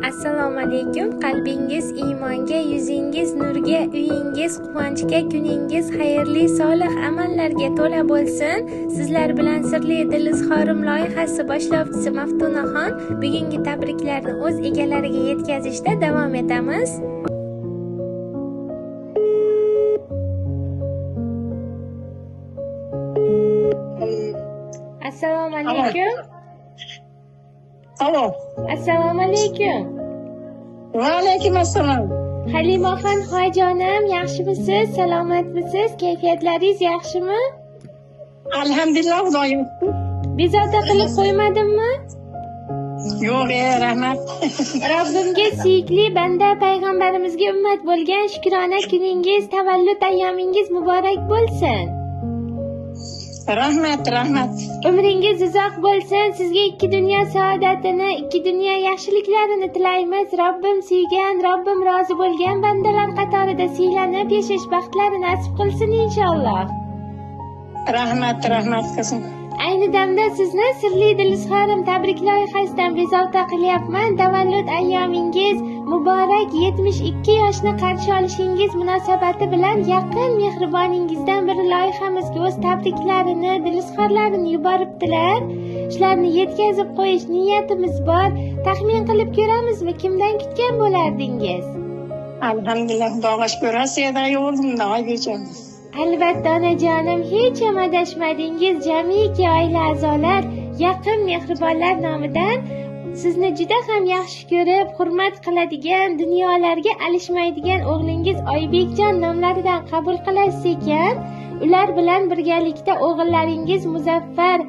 Assalomu alaykum. Qalbingiz iymonga, yuzingiz nurga, uyingiz quvonchga, kuningiz xayrli, solih amallarga to'la bo'lsin. Sizlar bilan Sirli dil izhorim loyihasi boshlovchisi Maftunaxon bugungi tabriklarni o'z egalariga yetkazishda davom etamiz. Assalomu alaykum. Alo. Assalomu alaykum. Va alaykum assalom. Halimaxon hojijonim, yaxshimisiz? Salomatmisiz? Kayfiyatlaringiz yaxshimi? Alhamdulillah, Xudoyim. Bezovta qilib qo'ymadimmi? Yo'q, rahmat. Robbimga suyukli banda payg'ambarimizga ummat bo'lgan shukrona kuningiz, tavallud ayyomingiz muborak bo'lsin. Rahmat. Umringiz uzoq bo'lsin. Sizga ikki dunyo saodatini, ikki dunyo yaxshiliklarini tilaymiz. Robbim suygan, Robbim rozi bo'lgan bandalar qatorida siylanib yashash baxtlarini nasib qilsin inshaalloh. Rahmat qizim. Ayni damda sizni Sirli dil izhorim tabrik loyihasidan bezovta qilyapman. Tavallud ayyomingiz muborak, 72 yoshni qarshi olishingiz munosabati bilan yaqin mehriboningizdan biri loyihamizga o'z tabriklarini, dil izhorlarini yuboribdilar. Shularni yetkazib qo'yish niyatimiz bor. Taxmin qilib ko'ramizmi, kimdan kutgan bo'lardingiz? Alhamdulillah, Xudoga shukr. Rossiyada yo'ldimda, Oybijon. Albatta onajonim, hech ham adashmadingiz. Jamiki oila a'zolar, yaqin mehribonlar nomidan sizni juda ham yaxshi ko'rib, hurmat qiladigan, dunyolarga alishmaydigan o'g'lingiz Oybekjon nomlaridan qabul qilasiz ekan. Ular bilan birgalikda o'g'illaringiz Muzaffar,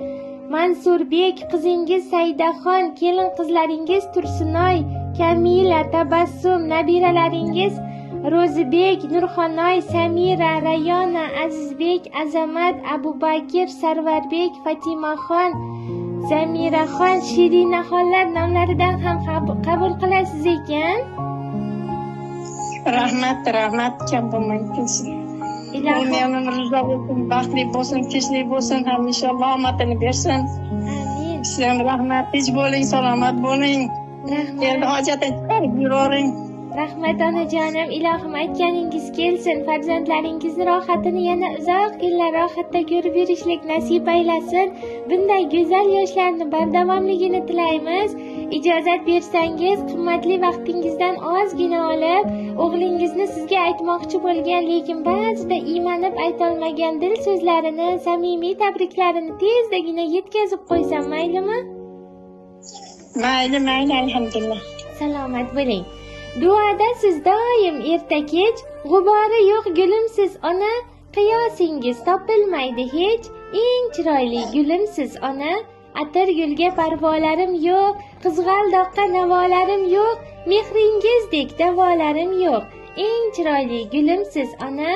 Mansurbek, qizingiz Saidaxon, kelin qizlaringiz Tursunoy, Kamila, Tabassum, nabiralaringiz Ro'zibek, Nurxonoy, Samira, Rayona, Azizbek, Azamat, Abubakir, Sarvarbek, Fatimaxon, Zamiraxon, Shirinaxonlar nomlaridan ham qabul qilasiz ekan. Rahmat, kam bo'lmang. Ilohim rizo bo'lsin, baxtli bo'lsin, tinchlik bo'lsin, hamisha Alloh omadini bersin. Amin. Sizga rahmat, tinch bo'ling, salomat bo'ling. Rahmat. Endi hojatni chiqarib yuboring. Rahmat onajonim, ilohim aytganingiz kelsin. Farzandlaringizni rohatini yana uzoq yillar rohatda ko'rib yurishlik nasib aylasin. Bunday go'zal yoshlarni bardavomligini tilaymiz. Ijozat bersangiz, qimmatli vaqtingizdan ozgina olib, o'g'lingizni sizga aytmoqchi bo'lgan, lekin ba'zida iymanib aytolmagan dil so'zlarini, samimiy tabriklarini tezdagina yetkazib qo'ysam maylimi? Mayli, alhamdulillah. Salomat bo'ling. Duoda siz doim erta-kech, g'ubori yo'q gulimsiz ona, qiyosingiz topilmaydi hech, eng chiroyli gulimsiz ona. Atir gulga parvolarim yo'q, qizg'aldoqqa navolarim yo'q, mehringizdek davolarim yo'q, eng chiroyli gulimsiz ona.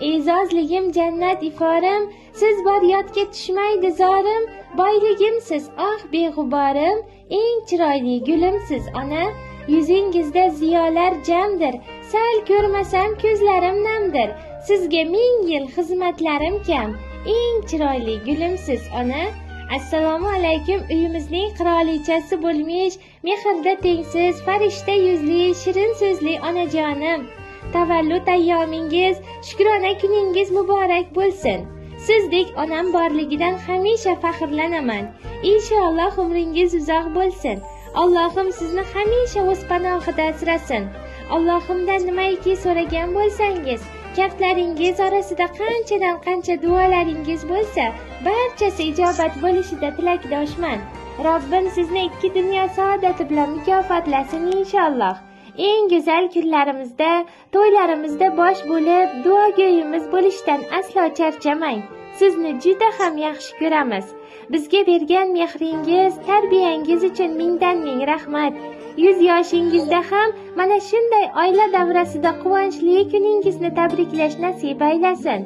E'zozligim jannat iforim, siz bor yodga tushmaydi zorim, boyligimsiz oh beg'uborim, eng chiroyli gulimsiz ona. Yuzingizda ziyolar jamdir, sal ko'rmasam ko'zlarim namdir, sizga 1000 yil xizmatlarim kam, eng chiroyli gulimsiz ona. Assalomu alaykum, uyimizning qirolichasi bo'lmish, mehrda tengsiz, farishta yuzli, shirin so'zli onajonim. Tavallud ayyomingiz, shukrona kuningiz muborak bo'lsin. Sizdek onam borligidan hamisha faxrlanaman. Inshaalloh umringiz uzoq bo'lsin. Allohim sizni hamisha o'z panohida asrasin. Allohimdan nimaiki so'ragan bo'lsangiz, kaftlaringiz orasida qanchadan qancha duolaringiz bo'lsa, barchasi ijobat bo'lishida tilakdoshman. Robbim sizni ikki dunyo saodati bilan mukofotlasin inshaalloh. Eng go'zal kunlarimizda, to'ylarimizda bosh bo'lib, duogo'yimiz bo'lishdan aslo charchamang. Sizni juda ham yaxshi ko'ramiz. Bizga bergan mehringiz, tarbiyangiz uchun mingdan ming rahmat. 100 yoshingizda ham mana shunday oila davrasida quvonchli kuningizni tabriklash nasib aylasin.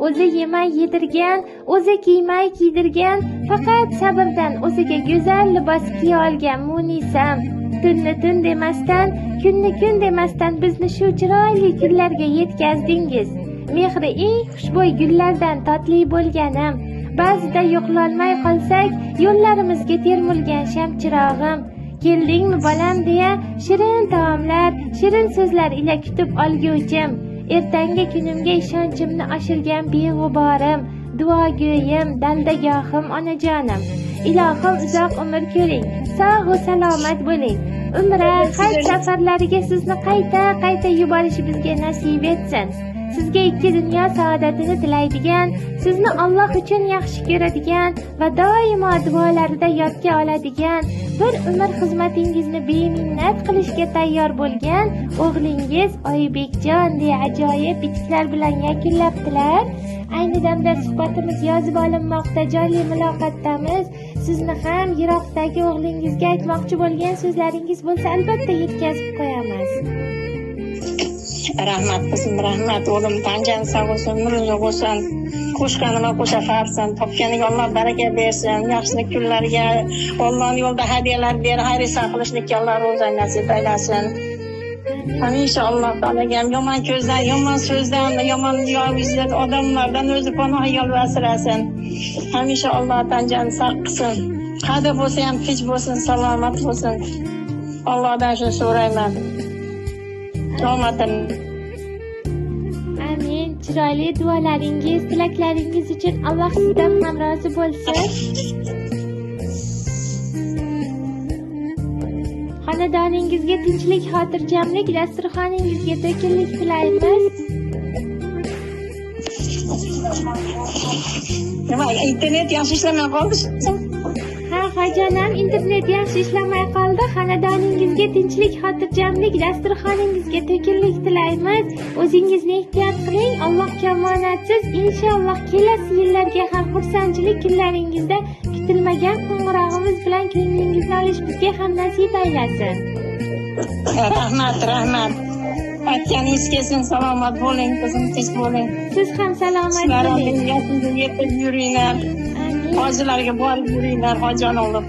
O'zi yemay yedirgan, o'zi kiymay kiydirgan, faqat sabrdan o'ziga go'zal libos kiya olgan munisam. Tunni tun demasdan, kunni kun demasdan bizni shu chiroyli kunlarga yetkazdingiz. Mehri eng xushbo'y gullardan totli bo'lganim. Ba'zida yo'qlolmay qolsak, yo'llarimizga termulgan shamchirog'im. keldingmi bolam deya shirin taomlar, shirin so'zlar ila kutib olguvchim, ertangi kunimga ishonchimni oshirgan beg'uborim, duogo'yim, daldagohim onajonim. Ilohim uzoq umr ko'ring, sog'-u salomat bo'ling. Umra, haj safarlariga sizni qayta yuborishi bizga nasib etsin. Sizga ikki dunyo saodatini tilaydigan, sizni Alloh uchun yaxshi ko'radigan va doimo duolarida yodga oladigan, bir umr xizmatingizni beminnat qilishga tayyor bo'lgan o'g'lingiz Oybekjon deya ajoyib bitiklar bilan yakunlabdilar. Ayni damda suhbatimiz yozib olinmoqda, jonli muloqotdamiz. Sizni ham yiroqdagi o'g'lingizga aytmoqchi bo'lgan so'zlaringiz bo'lsa, albatta yetkazib qo'yamiz. Rahmat qizim, rahmat. O'g'lim tanjang sog' bo'lsin, nurli bo'lsin. Qo'shganima qo'shafarsin. Topganiga Alloh baraka bersin. Yaxshilik kunlarga Allohning yo'lida hadiyalar ber, xayr-ihson qilishlikka Alloh ro'za nasib aylasin. Hamisha Alloh taolaga yomon ko'zdan, yomon so'zdan, yomon yovizdan, odamlardan o'zi panoh yo'l asrasin. Hamisha Alloh tanjang sog' qilsin. Qada bo'lsa ham tinch bo'lsin, salomat bo'lsin. Allohdan shu so'rayman. Amin. Chiroyli duolaringiz, tilaklaringiz uchun Alloh sizdan ham rozi bo'lsin. Xonadoningizga tinchlik, xotirjamlik, dasturxoningizga to'kinlik tilaymiz. Nima, internet yaxshi ishlamay qoldi? Ha, xo'janim, internet yaxshi ishlamay qoldi. Xonadoningizga tinchlik, xotirjamlik, dasturxoningizga to'kinlik tilaymiz. O'zingizni ehtiyot qiling. Allohga omonatsiz. Inshaalloh kelasi yillarga ham xursandchilik kunlaringizda kutilmagan qo'ng'irog'imiz bilan ko'nglingizni olish bizga ham nasib aylasin. Rahmat. Aytganingiz kelsin, salomat bo'ling, qizim, tinch bo'ling. Siz ham salomat bo'ling. Sizlarga yetib yuringlar. Hojilarga borib yuringlar, hojon olib.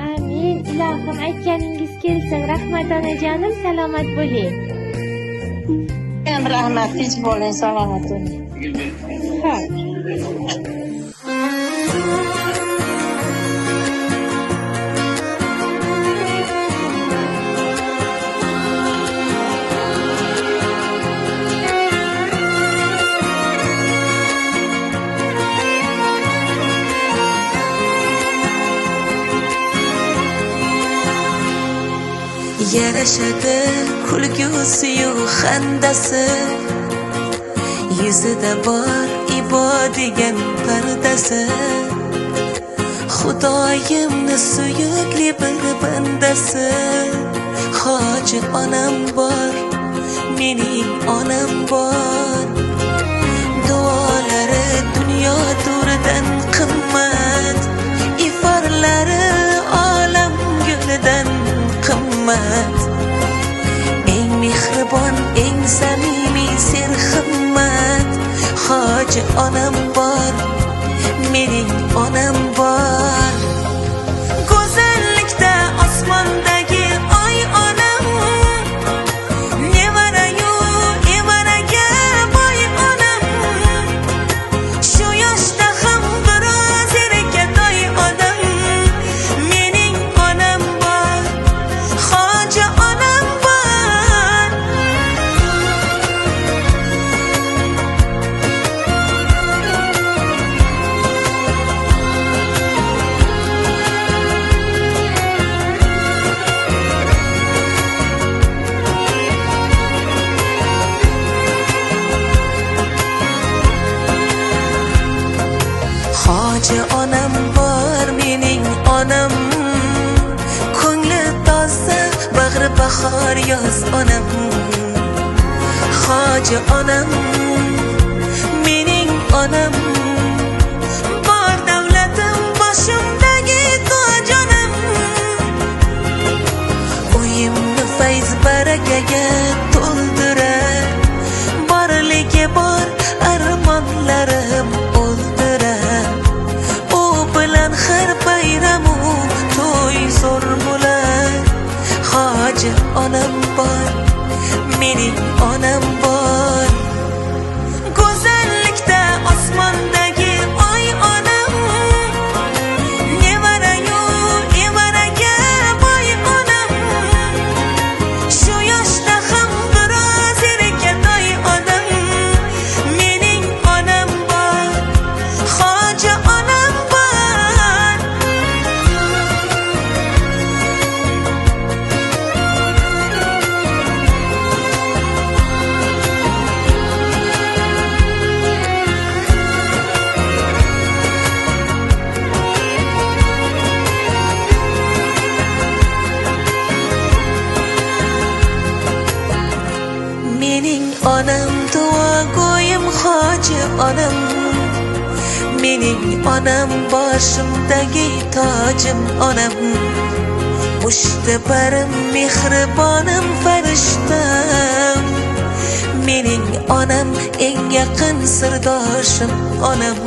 Amin. Ilohim aytganingiz kelsin. Rahmat onajonim, salomat bo'ling. Rahmat, tinch bo'ling, salomat bo'ling. Ha. Yarashadi kulgusi-yu xandasi, yuzida bor ibodigan pardasi. Xudoyimni suyukli bir bandasi, hoji onam bor, mening onam bor. Duolari dunyo to'ridan qimmat, iforlari olam gulidan qimmat. Eng mehribon, eng samimiy serhimmat, hoji onam bor, mening onam bor. Go'zallikda osmondagi oy onam, nevarayu evaraga boy onam. Shu yoshda ham biroz erkatoy odam, mening onam bor, hoji onam bor. Hoji onam bor, mening onam. Ko'ngli toza, bag'ri bahor yoz onam. Hoji onam, mening onam. Bor davlatim boshimdagi toj onam. Uyimni fayz barakaga to'ldirar, borligi bor armonlarim o'ldirar. U bilan har bayramu to'y zo'r bo'lar. Hoji onam bor, mening onam bor. Go'zallikda osmondagi oy onam, nevarayu evaraga boy onam. onam duo go'yim hoji onam. Mening onam boshimdagi tojim onam. Mushtabarim mehribonim farishtam. Mening onam eng yaqin sirdoshim onam.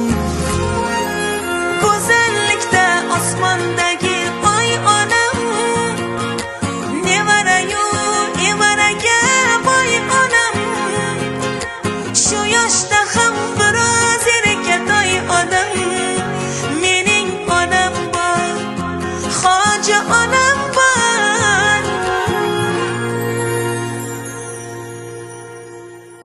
Go'zallikda osmondagi